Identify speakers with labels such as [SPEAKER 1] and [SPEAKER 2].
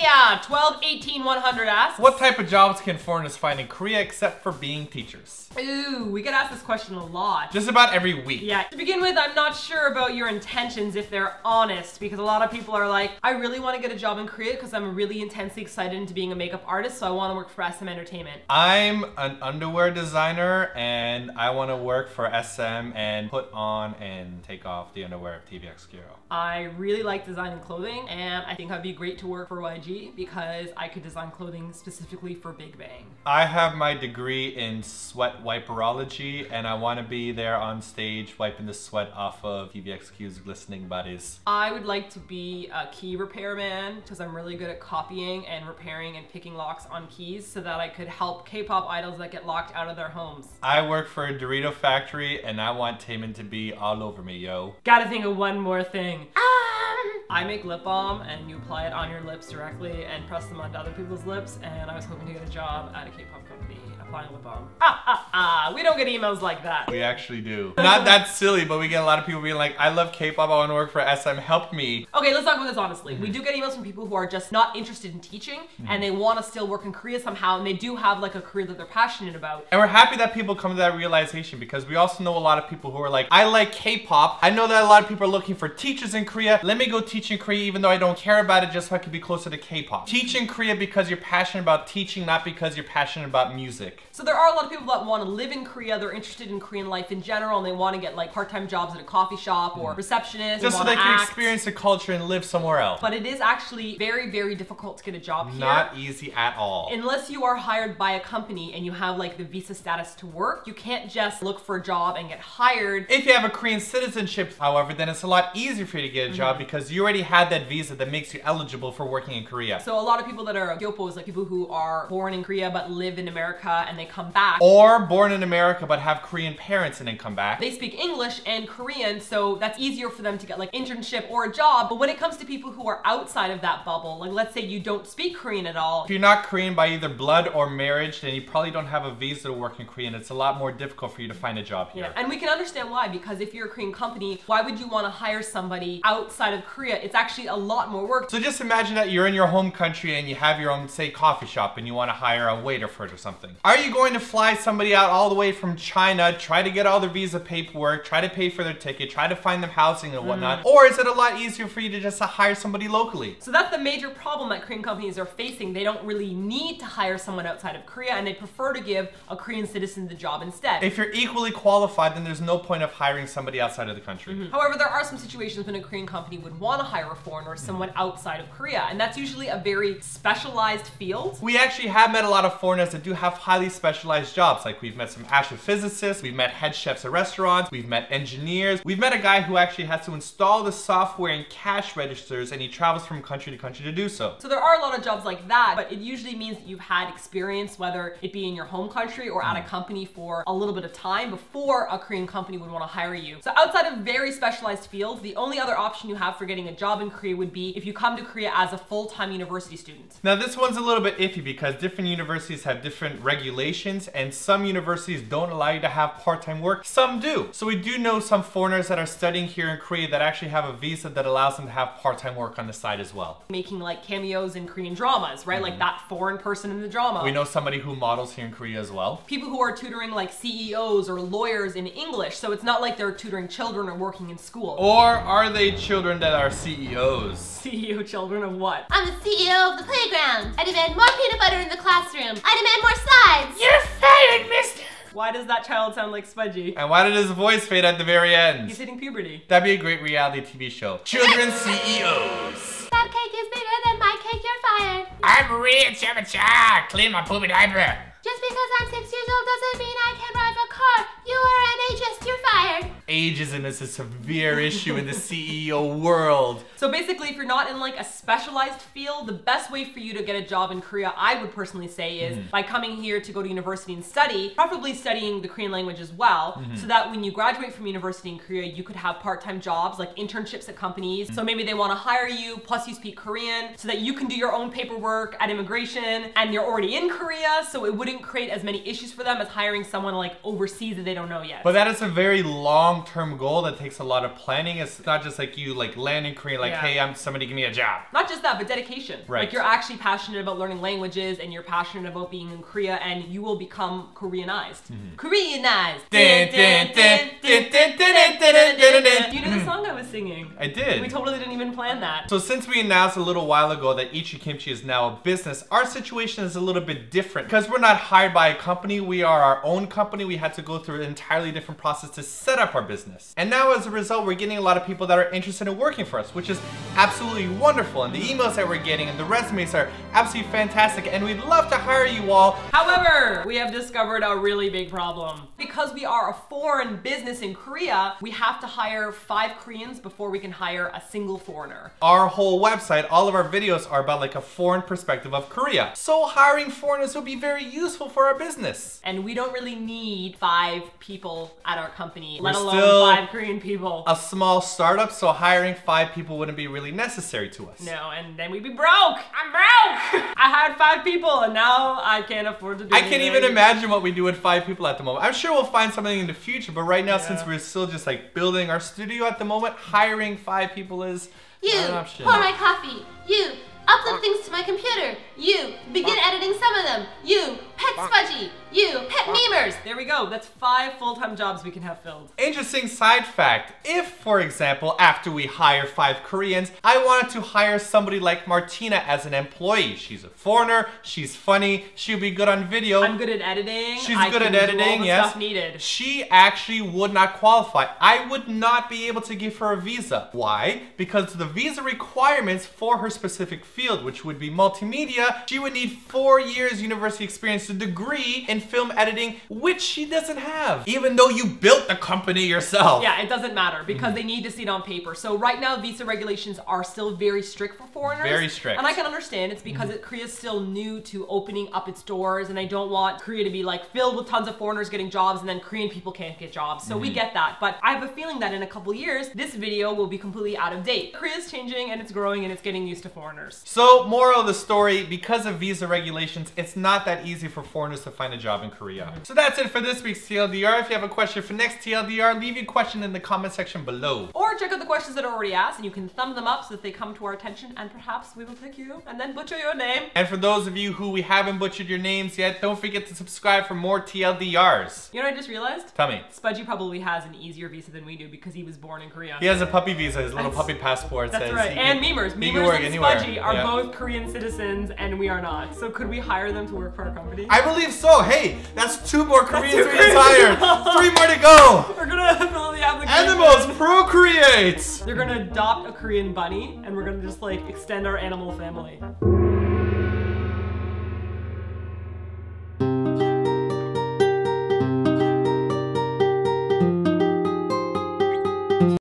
[SPEAKER 1] Korea. 12, 18, 100 asks.
[SPEAKER 2] What type of jobs can foreigners find in Korea except for being teachers?
[SPEAKER 1] Ooh, we get asked this question a lot.
[SPEAKER 2] Just about every week.
[SPEAKER 1] Yeah, to begin with, I'm not sure about your intentions if they're honest, because a lot of people are like, I really want to get a job in Korea because I'm really intensely excited into being a makeup artist, so I want to work for SM Entertainment.
[SPEAKER 2] I'm an underwear designer and I want to work for SM and put on and take off the underwear of TVX Kiro.
[SPEAKER 1] I really like designing clothing, and I think I'd be great to work for YG because I could design clothing specifically for Big Bang.
[SPEAKER 2] I have my degree in sweat wiperology and I want to be there on stage wiping the sweat off of TVXQ's glistening bodies.
[SPEAKER 1] I would like to be a key repairman because I'm really good at copying and repairing and picking locks on keys so that I could help K-pop idols that get locked out of their homes.
[SPEAKER 2] I work for a Dorito factory and I want Taemin to be all over me, yo.
[SPEAKER 1] Gotta think of one more thing. I make lip balm and you apply it on your lips directly and press them onto other people's lips, and I was hoping to get a job at a K-pop company applying lip balm. We don't get emails like that.
[SPEAKER 2] We actually do. Not that silly, but we get a lot of people being like, I love K-pop, I want to work for SM, help me.
[SPEAKER 1] Okay, let's talk about this honestly. We do get emails from people who are just not interested in teaching and they want to still work in Korea somehow, and they do have like a career that they're passionate about.
[SPEAKER 2] And we're happy that people come to that realization because we also know a lot of people who are like, I like K-pop. I know that a lot of people are looking for teachers in Korea. Let me go teach in Korea even though I don't care about it, just so I can be closer to K-pop. Teach in Korea because you're passionate about teaching, not because you're passionate about music.
[SPEAKER 1] So there are a lot of people that want to live in Korea, they're interested in Korean life in general, and they want to get like part-time jobs at a coffee shop or receptionist.
[SPEAKER 2] Just so they can experience the culture and live somewhere else.
[SPEAKER 1] But it is actually very, very difficult to get a job here.
[SPEAKER 2] Not easy at all.
[SPEAKER 1] Unless you are hired by a company and you have like the visa status to work, you can't just look for a job and get hired.
[SPEAKER 2] If you have a Korean citizenship, however, then it's a lot easier for you to get a job because you already had that visa that makes you eligible for working in Korea.
[SPEAKER 1] So a lot of people that are gyopos, like people who are born in Korea but live in America and they come back.
[SPEAKER 2] Or born in America but have Korean parents and then come back.
[SPEAKER 1] They speak English and Korean, so that's easier for them to get like internship or a job. But when it comes to people who are outside of that bubble, like let's say you don't speak Korean at all.
[SPEAKER 2] If you're not Korean by either blood or marriage, then you probably don't have a visa to work in Korea, and it's a lot more difficult for you to find a job here.
[SPEAKER 1] Yeah, and we can understand why, because if you're a Korean company, why would you want to hire somebody outside of Korea? It's actually a lot more work.
[SPEAKER 2] So just imagine that you're in your home country and you have your own, say, coffee shop and you want to hire a waiter for it or something. Are you going to fly somebody out all the way from China, try to get all their visa paperwork, try to pay for their ticket, try to find them housing and whatnot? Or is it a lot easier for you to just hire somebody locally?
[SPEAKER 1] So that's the major problem that Korean companies are facing. They don't really need to hire someone outside of Korea, and they prefer to give a Korean citizen the job instead.
[SPEAKER 2] If you're equally qualified, then there's no point of hiring somebody outside of the country.
[SPEAKER 1] However, there are some situations when a Korean company would want to hire a foreigner, someone outside of Korea, and that's usually a very specialized field.
[SPEAKER 2] We actually have met a lot of foreigners that do have highly specialized jobs. Like we've met some astrophysicists, we've met head chefs at restaurants, we've met engineers, we've met a guy who actually has to install the software in cash registers, and he travels from country to country to do so.
[SPEAKER 1] So there are a lot of jobs like that, but it usually means that you've had experience, whether it be in your home country or at a company for a little bit of time before a Korean company would want to hire you. So outside of very specialized fields, the only other option you have for getting a job in Korea would be if you come to Korea as a full-time university student.
[SPEAKER 2] Now this one's a little bit iffy because different universities have different regulations, and some universities don't allow you to have part-time work, some do. So we do know some foreigners that are studying here in Korea that actually have a visa that allows them to have part-time work on the side as well.
[SPEAKER 1] Making like cameos in Korean dramas, right? Like that foreign person in the drama.
[SPEAKER 2] We know somebody who models here in Korea as well.
[SPEAKER 1] People who are tutoring like CEOs or lawyers in English, so it's not like they're tutoring children or working in school.
[SPEAKER 2] Or are they children that are CEOs?
[SPEAKER 1] CEO children of what?
[SPEAKER 3] I'm the CEO of the playground. I demand more peanut butter in the classroom. I demand more slides.
[SPEAKER 2] You're fired, mister!
[SPEAKER 1] Why does that child sound like Smudgy?
[SPEAKER 2] And why did his voice fade at the very end?
[SPEAKER 1] He's hitting puberty.
[SPEAKER 2] That'd be a great reality TV show. Children CEOs.
[SPEAKER 3] That cake is bigger than my cake. You're fired.
[SPEAKER 2] I'm rich, I'm a child. Clean my poopy diaper.
[SPEAKER 3] Just because I'm 6 years old doesn't mean I can drive a car. You are an ageist. You're fired.
[SPEAKER 2] Ageism is a severe issue in the CEO world.
[SPEAKER 1] So basically, if you're not in like a specialized field, the best way for you to get a job in Korea, I would personally say, is by coming here to go to university and study, preferably studying the Korean language as well, so that when you graduate from university in Korea, you could have part-time jobs, like internships at companies. So maybe they want to hire you, plus you speak Korean, so that you can do your own paperwork at immigration, and you're already in Korea, so it wouldn't create as many issues for them as hiring someone like overseas that they don't know yet.
[SPEAKER 2] But that is a very long long-term goal that takes a lot of planning. It's not just like you like land in Korea, like, hey, I'm somebody, give me a job.
[SPEAKER 1] Not just that, but dedication.
[SPEAKER 2] Right.
[SPEAKER 1] Like you're actually passionate about learning languages and you're passionate about being in Korea and you will become Koreanized. Koreanized. You knew the song I was singing.
[SPEAKER 2] I did.
[SPEAKER 1] We totally didn't even plan that.
[SPEAKER 2] So since we announced a little while ago that Eat Your Kimchi is now a business, our situation is a little bit different. Because we're not hired by a company, we are our own company. We had to go through an entirely different process to set up our business. And now as a result, we're getting a lot of people that are interested in working for us, which is absolutely wonderful. And the emails that we're getting and the resumes are absolutely fantastic. And we'd love to hire you all.
[SPEAKER 1] However, we have discovered a really big problem. Because we are a foreign business in Korea, we have to hire 5 Koreans before we can hire a single foreigner.
[SPEAKER 2] Our whole website, all of our videos are about like a foreign perspective of Korea. So hiring foreigners will be very useful for our business.
[SPEAKER 1] And we don't really need 5 people at our company, let
[SPEAKER 2] We're
[SPEAKER 1] alone
[SPEAKER 2] still
[SPEAKER 1] 5 Korean people.
[SPEAKER 2] A small startup, so hiring 5 people wouldn't be really necessary to us.
[SPEAKER 1] No, and then we'd be broke. I'm broke. I hired 5 people and now I can't afford to do anything.
[SPEAKER 2] I can't even imagine what we do with 5 people at the moment. I'm sure we'll find something in the future, but right now, since we're still just like building our studio at the moment, hiring 5 people is an option.
[SPEAKER 3] Pour my coffee. You, upload things to my computer. You, begin editing some of them. You, pet Spudgy. You, pet memers.
[SPEAKER 1] There we go. That's 5 full-time jobs we can have filled.
[SPEAKER 2] Interesting side fact. If, for example, after we hire 5 Koreans, I wanted to hire somebody like Martina as an employee. She's a foreigner, she's funny, she'll be good on video.
[SPEAKER 1] I'm good at editing.
[SPEAKER 2] She's good at editing,
[SPEAKER 1] do all the
[SPEAKER 2] yes.
[SPEAKER 1] stuff needed.
[SPEAKER 2] She actually would not qualify. I would not be able to give her a visa. Why? Because the visa requirements for her specific field, which would be multimedia, she would need 4 years university experience, a degree in film editing, which she doesn't have, even though you built the company yourself.
[SPEAKER 1] Yeah, it doesn't matter because they need to see it on paper. So right now, visa regulations are still very strict for foreigners.
[SPEAKER 2] Very strict.
[SPEAKER 1] And I can understand. It's because Korea's still new to opening up its doors, and I don't want Korea to be like filled with tons of foreigners getting jobs, and then Korean people can't get jobs. So we get that. But I have a feeling that in a couple years, this video will be completely out of date. Korea's changing, and it's growing, and it's getting used to foreigners.
[SPEAKER 2] So, moral of the story, because of visa regulations, it's not that easy for foreigners to find a job in Korea. So that's it for this week's TLDR. If you have a question for next TLDR, leave your question in the comment section below.
[SPEAKER 1] Or check out the questions that are already asked, and you can thumb them up so that they come to our attention, and perhaps we will pick you and then butcher your name.
[SPEAKER 2] And for those of you who we haven't butchered your names yet, don't forget to subscribe for more TLDRs.
[SPEAKER 1] You know what I just realized?
[SPEAKER 2] Tell me.
[SPEAKER 1] Spudgy probably has an easier visa than we do because he was born in Korea.
[SPEAKER 2] He has a puppy visa, his little puppy passport
[SPEAKER 1] That's
[SPEAKER 2] says
[SPEAKER 1] right.
[SPEAKER 2] he
[SPEAKER 1] And
[SPEAKER 2] can,
[SPEAKER 1] memers.
[SPEAKER 2] he can
[SPEAKER 1] Memers
[SPEAKER 2] work
[SPEAKER 1] and
[SPEAKER 2] anywhere.
[SPEAKER 1] Spudgy are both Korean citizens and we are not. So could we hire them to work for our company?
[SPEAKER 2] I believe so. Hey, that's 2 more Koreans we just hired. 3 more to go.
[SPEAKER 1] We're gonna fill the application.
[SPEAKER 2] Animals procreate.
[SPEAKER 1] They're gonna adopt a Korean bunny and we're gonna just like extend our animal family.